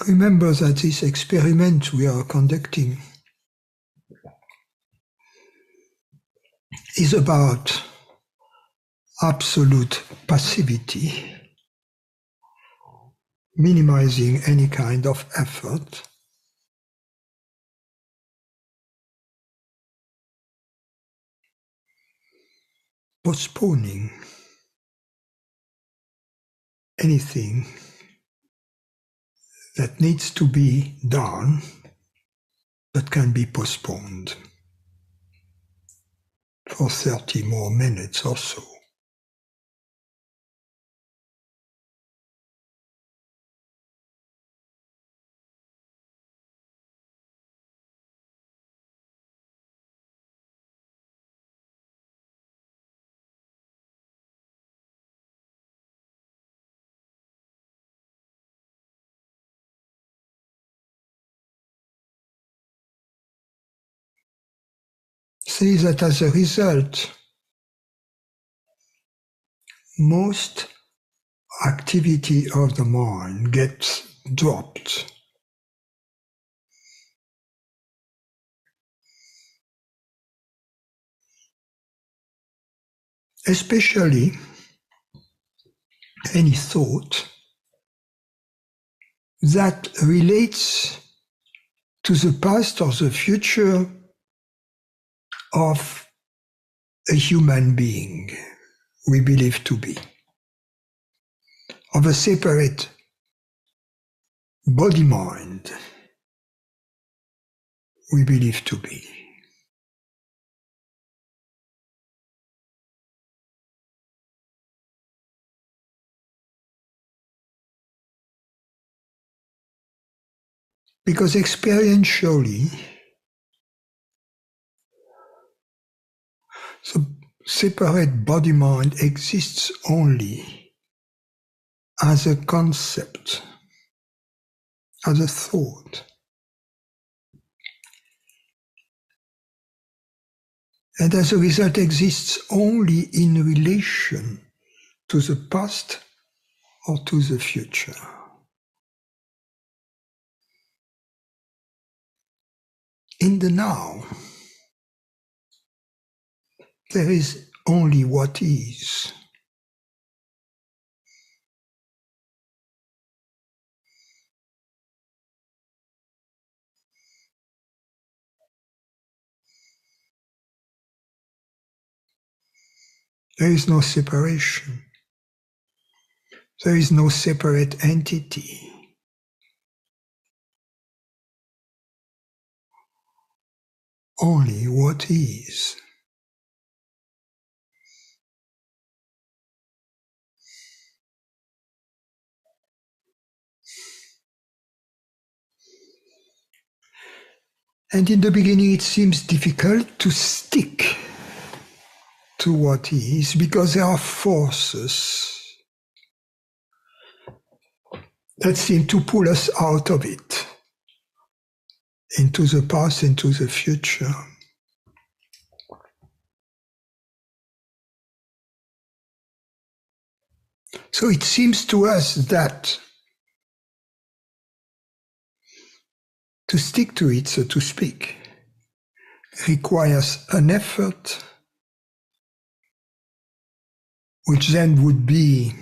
Remember that this experiment we are conducting is about absolute passivity, minimizing any kind of effort, postponing anything that needs to be done but can be postponed for 30 more minutes or so. See that as a result, most activity of the mind gets dropped. Especially any thought that relates to the past or the future of a human being we believe to be, of a separate body-mind we believe to be. Because experientially, the separate body-mind exists only as a concept, as a thought. And as a result exists only in relation to the past or to the future. In the now, there is only what is. There is no separation. There is no separate entity. Only what is. And in the beginning it seems difficult to stick to what is because there are forces that seem to pull us out of it, into the past, into the future. So it seems to us that to stick to it, so to speak, requires an effort which then would be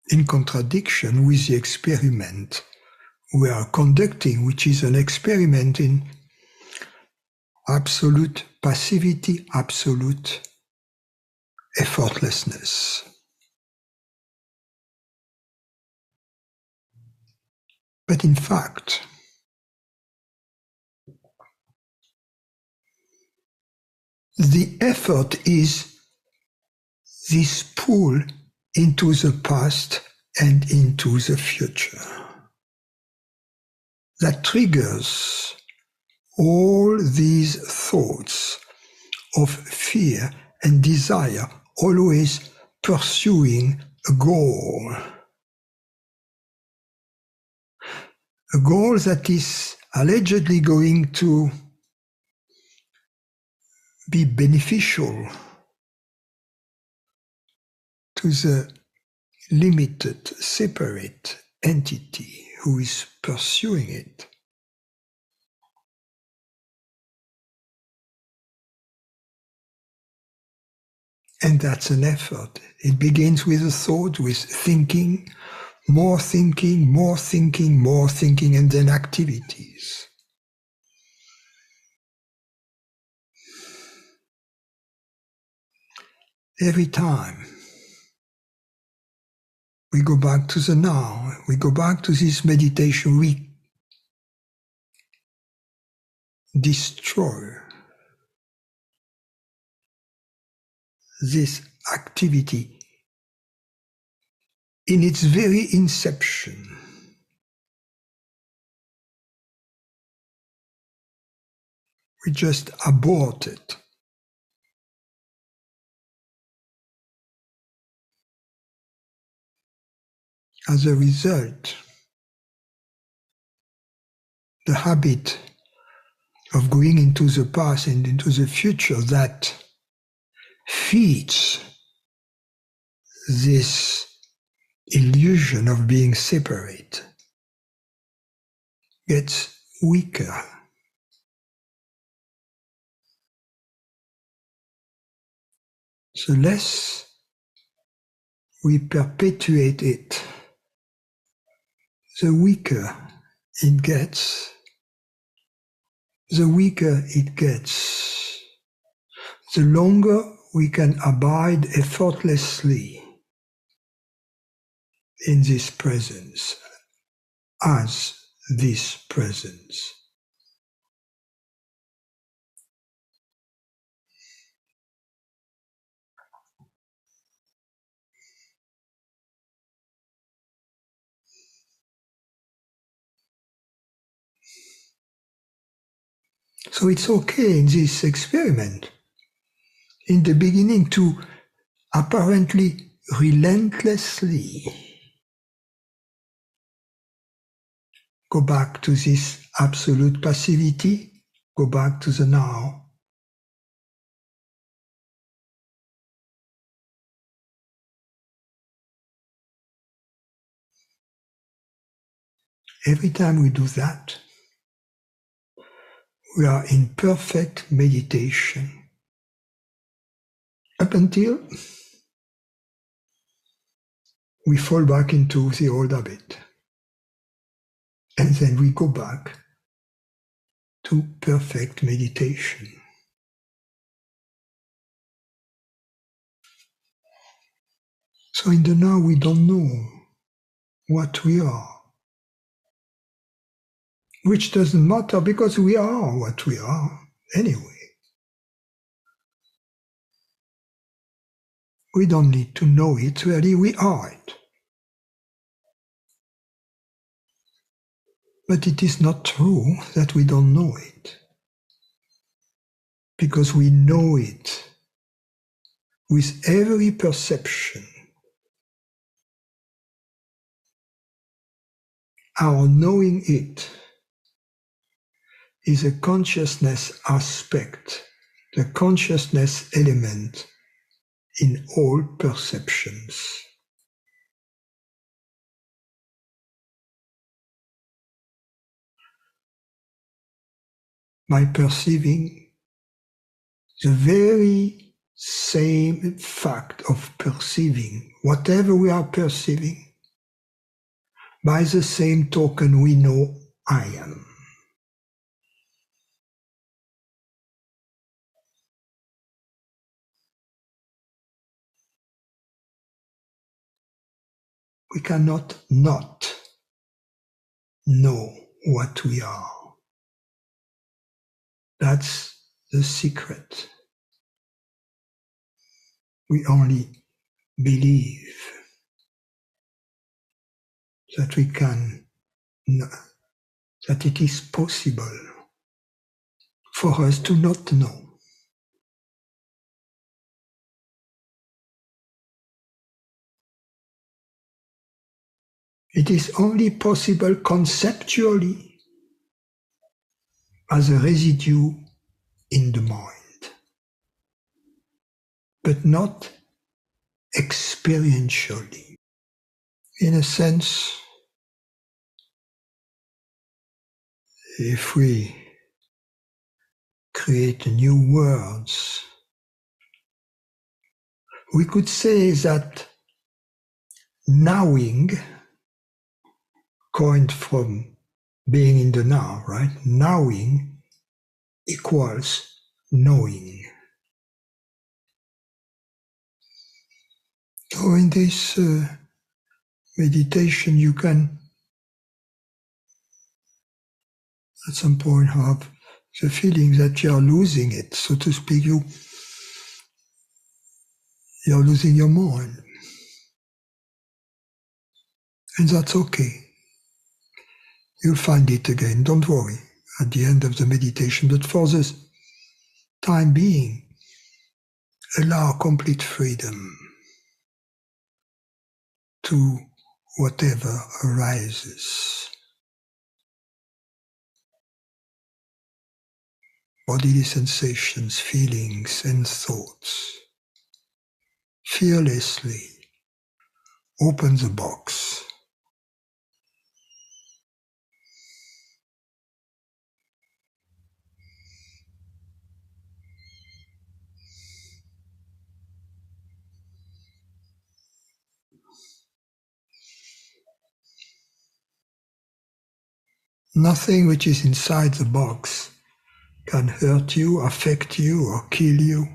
in contradiction with the experiment we are conducting, which is an experiment in absolute passivity, absolute effortlessness. But in fact, the effort is this pull into the past and into the future that triggers all these thoughts of fear and desire, always pursuing a goal that is allegedly going to be beneficial to the limited, separate entity who is pursuing it. And that's an effort. It begins with a thought, with thinking, more thinking, more thinking, more thinking, and then activities. Every time we go back to the now, we go back to this meditation, we destroy this activity in its very inception. We just abort it. As a result, the habit of going into the past and into the future that feeds this illusion of being separate gets weaker. The less we perpetuate it, the weaker it gets. The weaker it gets, the longer we can abide effortlessly in this presence, as this presence. So it's okay in this experiment, in the beginning, to apparently relentlessly go back to this absolute passivity, go back to the now. Every time we do that, we are in perfect meditation up until we fall back into the old habit. And then we go back to perfect meditation. So in the now we don't know what we are, which doesn't matter because we are what we are anyway. We don't need to know it, really, we are it. But it is not true that we don't know it, because we know it with every perception. Our knowing it is a consciousness aspect, the consciousness element in all perceptions. By perceiving the very same fact of perceiving, whatever we are perceiving, by the same token we know I am. We cannot not know what we are. That's the secret. We only believe that we can know, that it is possible for us to not know. It is only possible conceptually as a residue in the mind, but not experientially. in a sense, if we create new words, we could say that knowing, coined from being in the now, right? Knowing equals knowing. So in this meditation, you can at some point have the feeling that you are losing it, so to speak. You're losing your mind. And that's okay. You'll find it again, don't worry, at the end of the meditation. But for the time being, allow complete freedom to whatever arises. Bodily sensations, feelings, and thoughts. Fearlessly open the box. Nothing which is inside the box can hurt you, affect you, or kill you.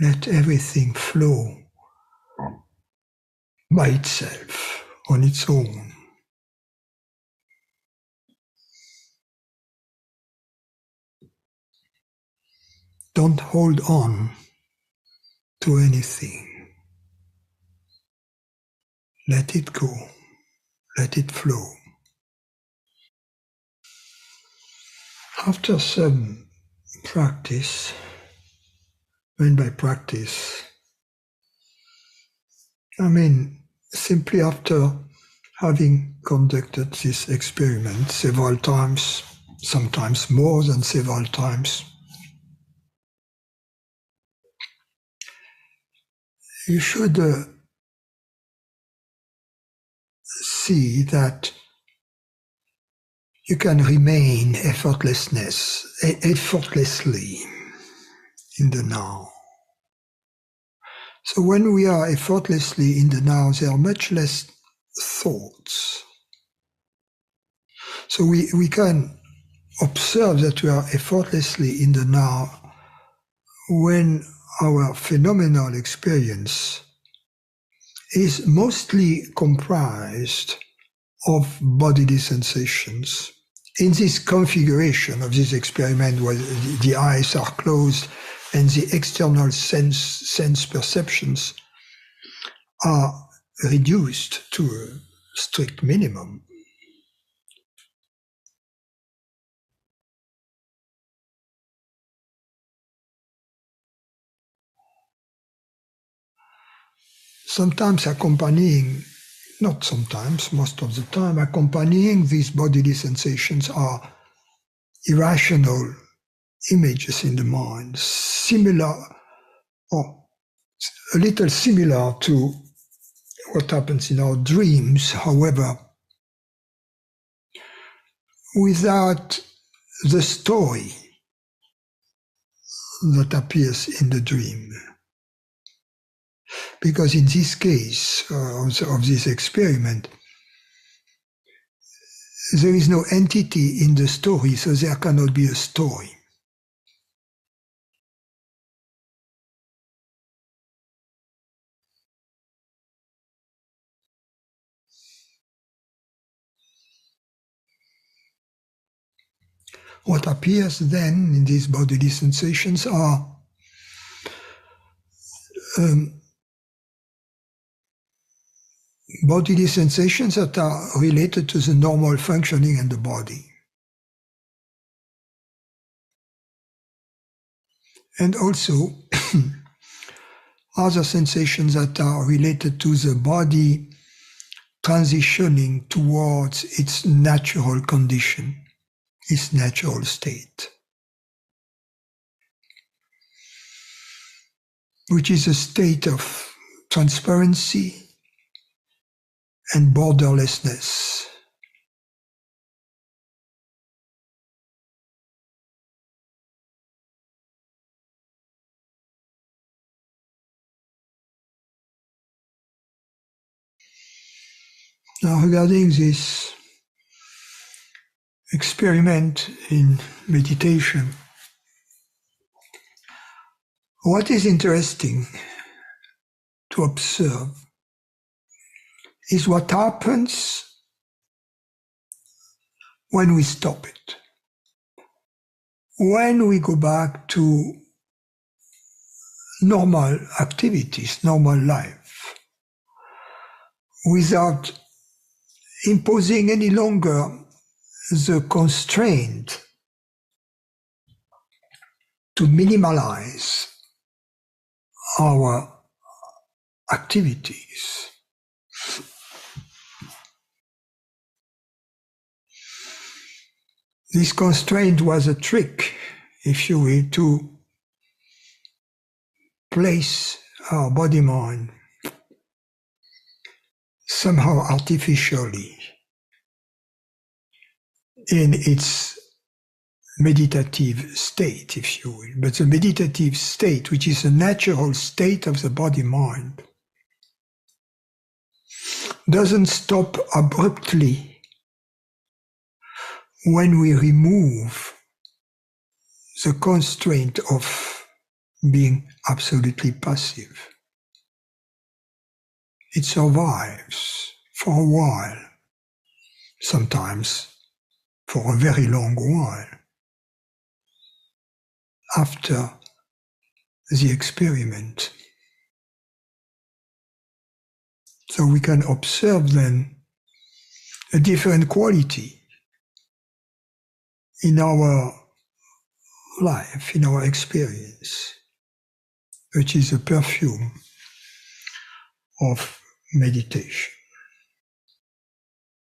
Let everything flow by itself, on its own. Don't hold on to anything. Let it go. Let it flow. After some practice, and by practice, I mean simply after having conducted this experiment several times, sometimes more than several times, you should see that you can remain effortlessly in the now. So when we are effortlessly in the now, there are much less thoughts. So we can observe that we are effortlessly in the now when our phenomenal experience is mostly comprised of bodily sensations. In this configuration of this experiment where the eyes are closed and the external sense perceptions are reduced to a strict minimum. Sometimes not sometimes, most of the time, accompanying these bodily sensations are irrational images in the mind, similar or a little similar to what happens in our dreams, however, without the story that appears in the dream. Because in this case of this experiment, there is no entity in the story, so there cannot be a story. What appears then in these bodily sensations are bodily sensations that are related to the normal functioning in the body. and also other sensations that are related to the body transitioning towards its natural condition, its natural state, which is a state of transparency and borderlessness. Now, regarding this experiment in meditation, what is interesting to observe is what happens when we stop it. When we go back to normal activities, normal life, without imposing any longer the constraint to minimalize our activities. This constraint was a trick, if you will, to place our body-mind somehow artificially in its meditative state, if you will. But the meditative state, which is a natural state of the body-mind, doesn't stop abruptly when we remove the constraint of being absolutely passive. It survives for a while, sometimes for a very long while, after the experiment. So we can observe then a different quality in our life, in our experience, which is the perfume of meditation.